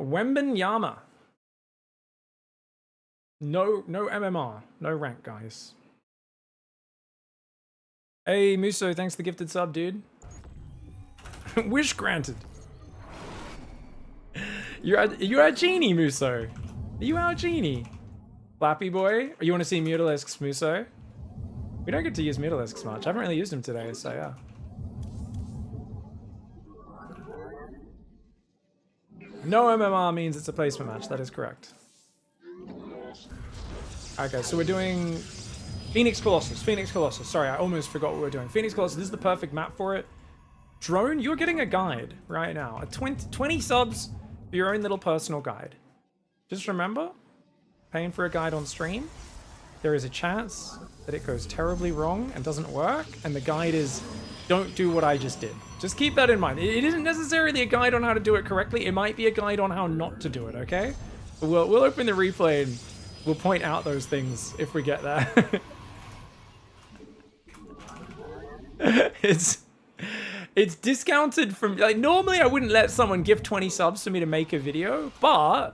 Wembenyama. No MMR. No rank, guys. Hey, Muso, thanks for the gifted sub, dude. Wish granted. You're a genie, Muso. Are you our genie? Flappy boy? You want to see Mutalisks, Muso? We don't get to use Mutalisks much. I haven't really used them today, so yeah. No MMR means it's a placement match. That is correct. Okay, so we're doing Phoenix Colossus. Phoenix Colossus. Sorry, I almost forgot what we were doing. Phoenix Colossus, this is the perfect map for it. Drone, you're getting a guide right now. A 20 subs for your own little personal guide. Just remember, paying for a guide on stream, there is a chance that it goes terribly wrong and doesn't work, and the guide is, don't do what I just did. Just keep that in mind. It isn't necessarily a guide on how to do it correctly. It might be a guide on how not to do it, okay? But we'll open the replay and we'll point out those things if we get there. It's discounted from, like, normally I wouldn't let someone give 20 subs for me to make a video, but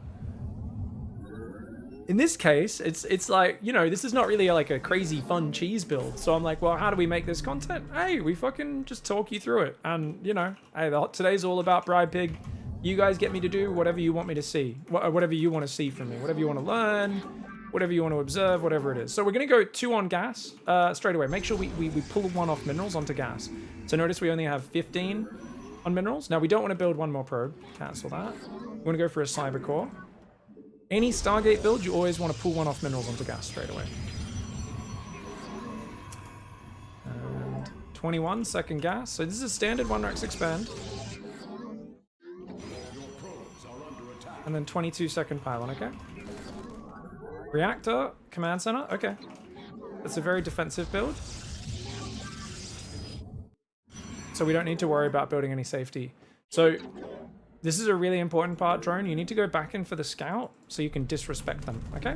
in this case, it's like, you know, this is not really like a crazy fun cheese build. So I'm like, well, how do we make this content? Hey, we fucking just talk you through it. And, you know, hey, today's all about Bride Pig. You guys get me to do whatever you want me to see. Whatever you want to see from me. Whatever you want to learn. Whatever you want to observe. Whatever it is. So we're going to go 2 on gas straight away. Make sure we pull 1 off minerals onto gas. So notice we only have 15 on minerals. Now, we don't want to build 1 more probe. Cancel that. We want to go for a cyber core. Any Stargate build, you always want to pull 1 off minerals onto gas straight away. And 21, second gas. So this is a standard 1 Rex expand. And then 22 second pylon, okay? Reactor, command center, okay. That's a very defensive build. So we don't need to worry about building any safety. So this is a really important part, Drone. You need to go back in for the scout so you can disrespect them, okay?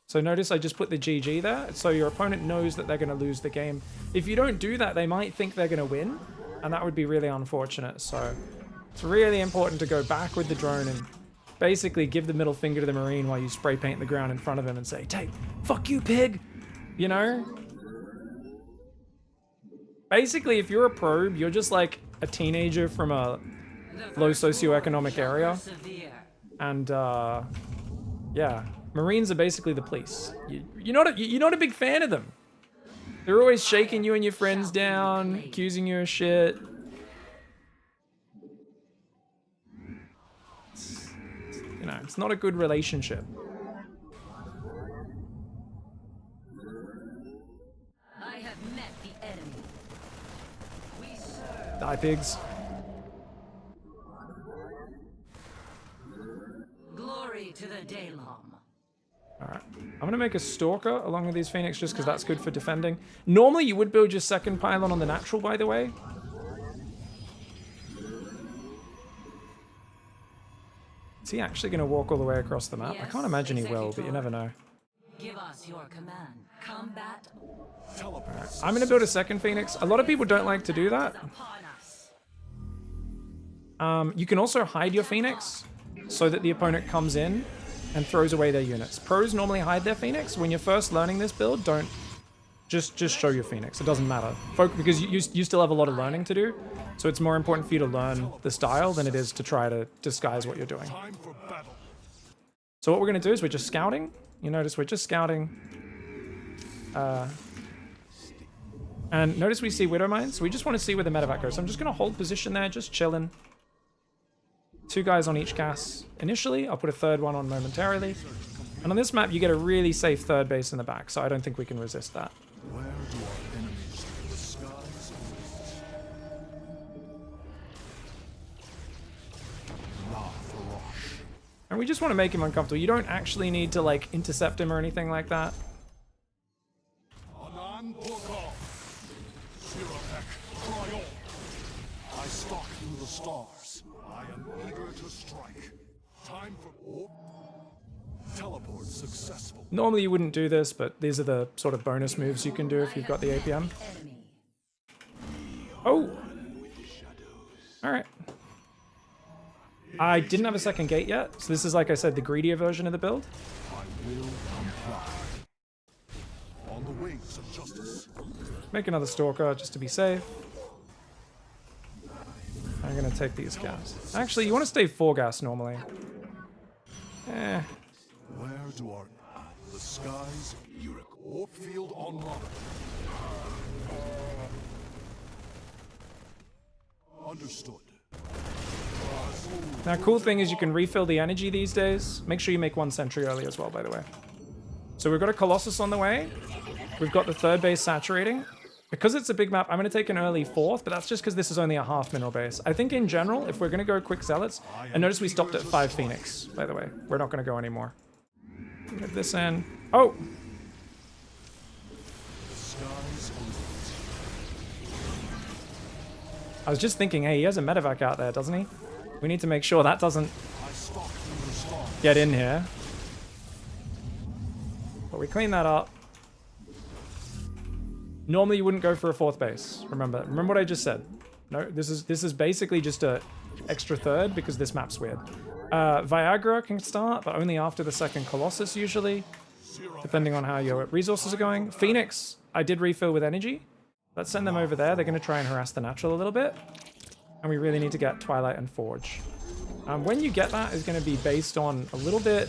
So notice I just put the GG there, so your opponent knows that they're going to lose the game. If you don't do that, they might think they're going to win, and that would be really unfortunate. So it's really important to go back with the drone and basically give the middle finger to the Marine while you spray paint the ground in front of him and say, "Hey, fuck you, pig!" You know? Basically, if you're a probe, you're just like a teenager from a low socioeconomic area. And, yeah. Marines are basically the police. You're not a big fan of them. They're always shaking you and your friends down, accusing you of shit. You know, it's not a good relationship. I have met the enemy. We serve. Die, pigs. Glory to the Daylom. Alright. I'm going to make a Stalker along with these Phoenix just because that's good for defending. Normally you would build your second pylon on the natural, by the way. Is he actually going to walk all the way across the map? I can't imagine he will, but you never know. Give us your command. Combat. Right. I'm going to build a second Phoenix. A lot of people don't like to do that. You can also hide your Phoenix so that the opponent comes in and throws away their units. Pros normally hide their Phoenix. When you're first learning this build, don't just show your Phoenix. It doesn't matter. Because you still have a lot of learning to do. So it's more important for you to learn the style than it is to try to disguise what you're doing. So what we're going to do is we're just scouting. You notice we're just scouting. And notice we see Widow Mines. So we just want to see where the medevac goes. So I'm just going to hold position there, just chilling. 2 guys on each gas initially. I'll put a third one on momentarily. And on this map, you get a really safe third base in the back, so I don't think we can resist that. Where do our enemies disguise? And we just want to make him uncomfortable. You don't actually need to, like, intercept him or anything like that. I stalk through the stars. I am eager to strike. Time for teleport successful. Normally you wouldn't do this, but these are the sort of bonus moves you can do if you've got the APM. Oh! Alright. I didn't have a second gate yet, so this is, like I said, the greedier version of the build. I will comply. On the wings of justice. Make another Stalker just to be safe. I'm gonna take these gas. Actually, you want to stay 4 gas normally. Where do our the skies Eureka warp field online? Understood. Now, cool thing is you can refill the energy these days. Make sure you make 1 sentry early as well, by the way. So we've got a Colossus on the way. We've got the 3rd base saturating. Because it's a big map, I'm going to take an early 4th, but that's just because this is only a half mineral base. I think in general, if we're going to go quick Zealots, and notice we stopped at 5 Phoenix, by the way. We're not going to go anymore. Get this in. Oh! The skies elite. I was just thinking, hey, he has a medevac out there, doesn't he? We need to make sure that doesn't I stalk through the stars. get in here. But we clean that up. Normally you wouldn't go for a 4th base. Remember what I just said. No, this is basically just a extra 3rd because this map's weird. Viagra can start, but only after the 2nd Colossus usually, depending on how your resources are going. Phoenix, I did refill with energy. Let's send them over there. They're going to try and harass the natural a little bit. And we really need to get Twilight and Forge. When you get that is going to be based on a little bit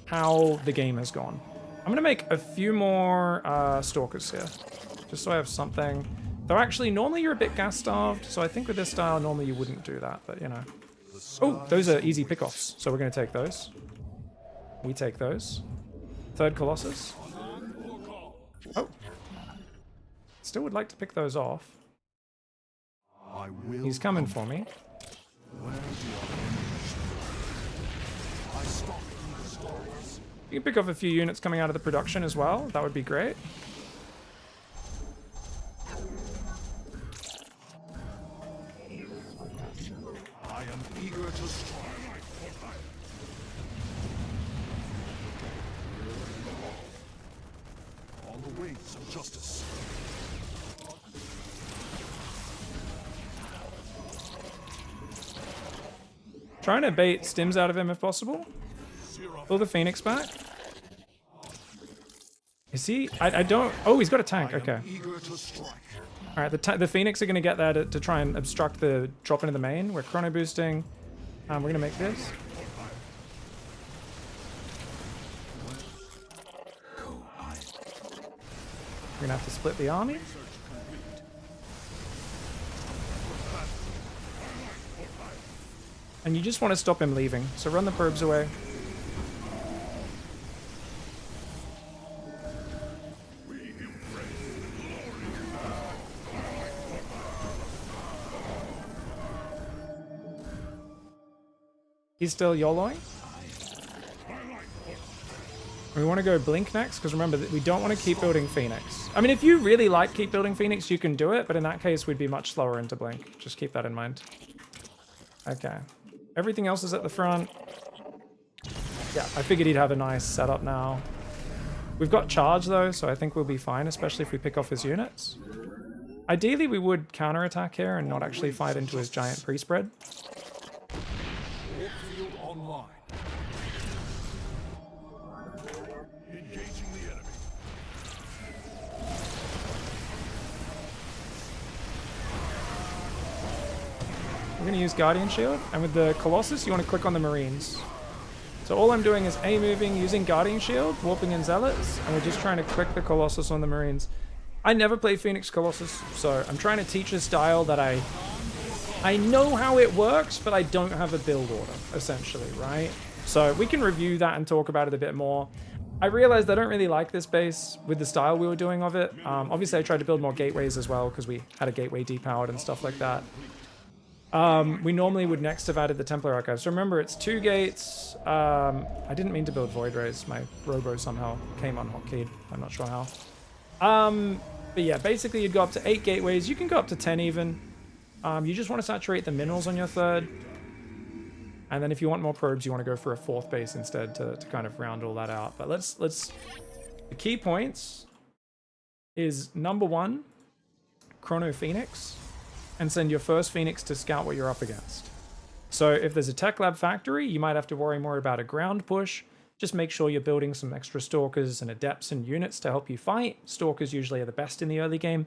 how the game has gone. I'm going to make a few more Stalkers here, just so I have something. Though actually, normally you're a bit gas-starved, so I think with this style, normally you wouldn't do that, but you know. Oh, those are easy pickoffs, so we're going to take those. We take those. 3rd Colossus. Oh. Still would like to pick those off. I will He's coming for me. Where do our enemies? I stalk through the stars. You can pick off a few units coming out of the production as well. That would be great. I am eager to strike. On the wings of justice. Trying to bait stims out of him if possible. Pull the Phoenix back. Is he? I don't... Oh, he's got a tank. Okay. Eager to strike. All right, the Phoenix are going to get there to try and obstruct the drop into the main. We're chrono boosting. We're going to make this. We're going to have to split the army. And you just want to stop him leaving. So run the probes away. He's still YOLOing. We want to go Blink next, because remember that we don't want to keep building Phoenix. I mean, if you really like keep building Phoenix, you can do it, but in that case, we'd be much slower into Blink. Just keep that in mind. Okay. Everything else is at the front. Yeah, I figured he'd have a nice setup now. We've got charge, though, so I think we'll be fine, especially if we pick off his units. Ideally, we would counterattack here and not actually fight into his giant pre-spread. Warfield online. Engaging the enemy. We're going to use Guardian Shield, and with the Colossus, you want to click on the Marines. So all I'm doing is A-moving, using Guardian Shield, warping in Zealots, and we're just trying to click the Colossus on the Marines. I never play Phoenix Colossus, so I'm trying to teach a style that I know how it works, but I don't have a build order, essentially, right? So we can review that and talk about it a bit more. I realized I don't really like this base with the style we were doing of it. Obviously, I tried to build more gateways as well, because we had a gateway depowered and stuff like that. We normally would next have added the Templar Archives. So remember, it's 2 gates. I didn't mean to build Void Rays. My Robo somehow came unhotKeyed. I'm not sure how. But yeah, basically you'd go up to 8 gateways. You can go up to 10 even. You just want to saturate the minerals on your 3rd. And then if you want more probes, you want to go for a 4th base instead to kind of round all that out. But let's the key points is number 1, Chrono Phoenix, and send your first Phoenix to scout what you're up against. So if there's a tech lab factory, you might have to worry more about a ground push. Just make sure you're building some extra stalkers and adepts and units to help you fight. Stalkers usually are the best in the early game.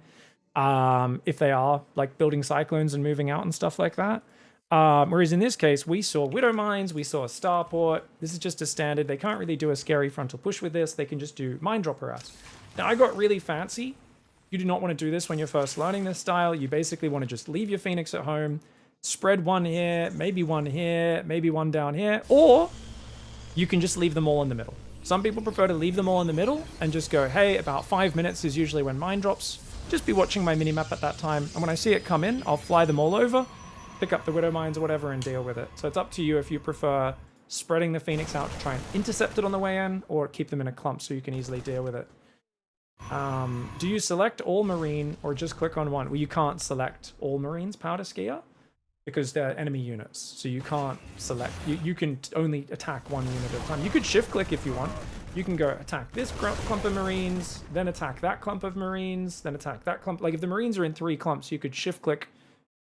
If they are like building cyclones and moving out and stuff like that. Whereas in this case, we saw Widow Mines, we saw a Starport. This is just a standard. They can't really do a scary frontal push with this. They can just do mine drop harass. Now, I got really fancy. You do not want to do this when you're first learning this style. You basically want to just leave your Phoenix at home, spread one here, maybe one down here, or you can just leave them all in the middle. Some people prefer to leave them all in the middle and just go, hey, about 5 minutes is usually when mine drops. Just be watching my minimap at that time, and when I see it come in, I'll fly them all over, pick up the Widow Mines or whatever, and deal with it. So it's up to you if you prefer spreading the Phoenix out to try and intercept it on the way in, or keep them in a clump so you can easily deal with it. Do you select all Marine or just click on one? Well, you can't select all Marines, Powder Skier, because they're enemy units. So you can't select, you can only attack one unit at a time. You could shift click if you want. You can go attack this clump of Marines, then attack that clump of Marines, then attack that clump. Like if the Marines are in 3 clumps, you could shift click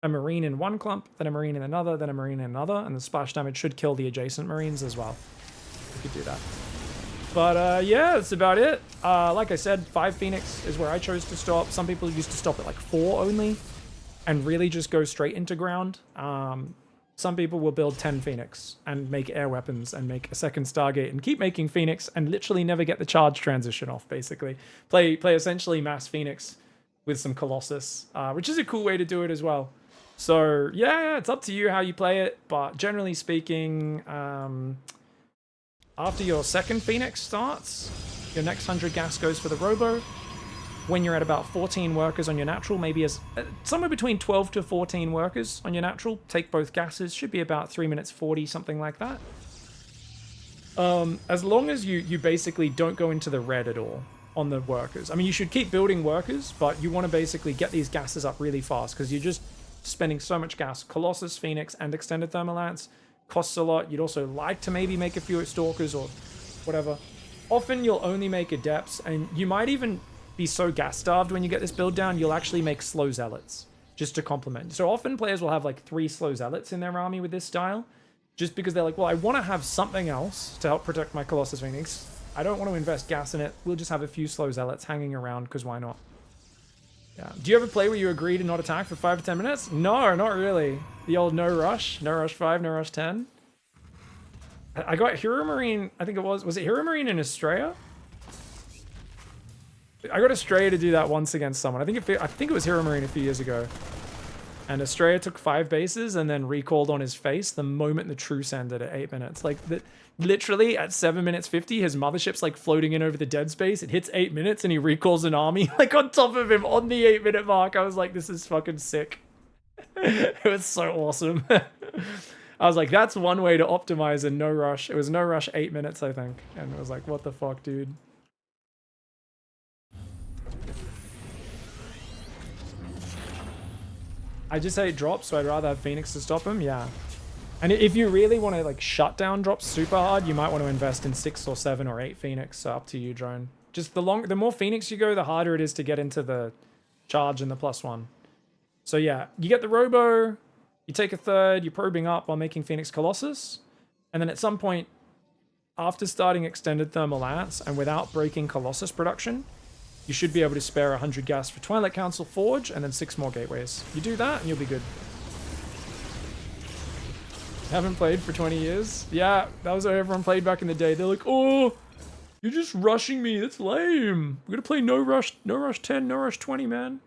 a Marine in one clump, then a Marine in another, then a Marine in another, and the splash damage should kill the adjacent Marines as well. You could do that. But yeah, that's about it. Like I said, 5 Phoenix is where I chose to stop. Some people used to stop at like 4 only and really just go straight into ground. Some people will build 10 Phoenix and make air weapons and make a second Stargate and keep making Phoenix and literally never get the charge transition off, basically. Play essentially mass Phoenix with some Colossus, which is a cool way to do it as well. So yeah, it's up to you how you play it, but generally speaking, after your second Phoenix starts, your next 100 gas goes for the Robo. When you're at about 14 workers on your natural, maybe as somewhere between 12 to 14 workers on your natural, take both gases, should be about 3 minutes 40, something like that. As long as you basically don't go into the red at all on the workers. I mean, you should keep building workers, but you want to basically get these gases up really fast because you're just spending so much gas. Colossus, Phoenix, and Extended Thermal Lance costs a lot. You'd also like to maybe make a few Stalkers or whatever. Often you'll only make Adepts, and you might even be so gas starved when you get this build down, you'll actually make Slow Zealots just to complement. So often players will have like 3 Slow Zealots in their army with this style, just because they're like, well, I want to have something else to help protect my Colossus Phoenix. I don't want to invest gas in it. We'll just have a few Slow Zealots hanging around, because why not? Yeah. Do you ever play where you agree to not attack for 5 to 10 minutes? No, not really. The old no rush 5, no rush 10. I got Hero Marine, I think it was it Hero Marine in Estrella? I got Estrella to do that once against someone. I think it was Hero Marine a few years ago. And Estrella took 5 bases and then recalled on his face the moment the truce ended at 8 minutes. Like, literally at 7 minutes 50, his mothership's like floating in over the dead space. It hits 8 minutes and he recalls an army like on top of him on the 8-minute mark. I was like, this is fucking sick. It was so awesome. I was like, that's one way to optimize a no rush. It was no rush 8 minutes, I think. And it was like, what the fuck, dude? I just hate drops, so I'd rather have Phoenix to stop him, yeah. And if you really want to like shut down drops super hard, you might want to invest in 6 or 7 or 8 Phoenix, so up to you, Drone. Just the more Phoenix you go, the harder it is to get into the charge and the +1. So yeah, you get the Robo, you take a third, you're probing up while making Phoenix Colossus, and then at some point, after starting Extended Thermal Lance and without breaking Colossus production, you should be able to spare 100 gas for Twilight Council Forge and then 6 more gateways. You do that and you'll be good. Haven't played for 20 years? Yeah, that was how everyone played back in the day. They're like, oh, you're just rushing me. That's lame. We're gonna play no rush 10, no rush 20, man.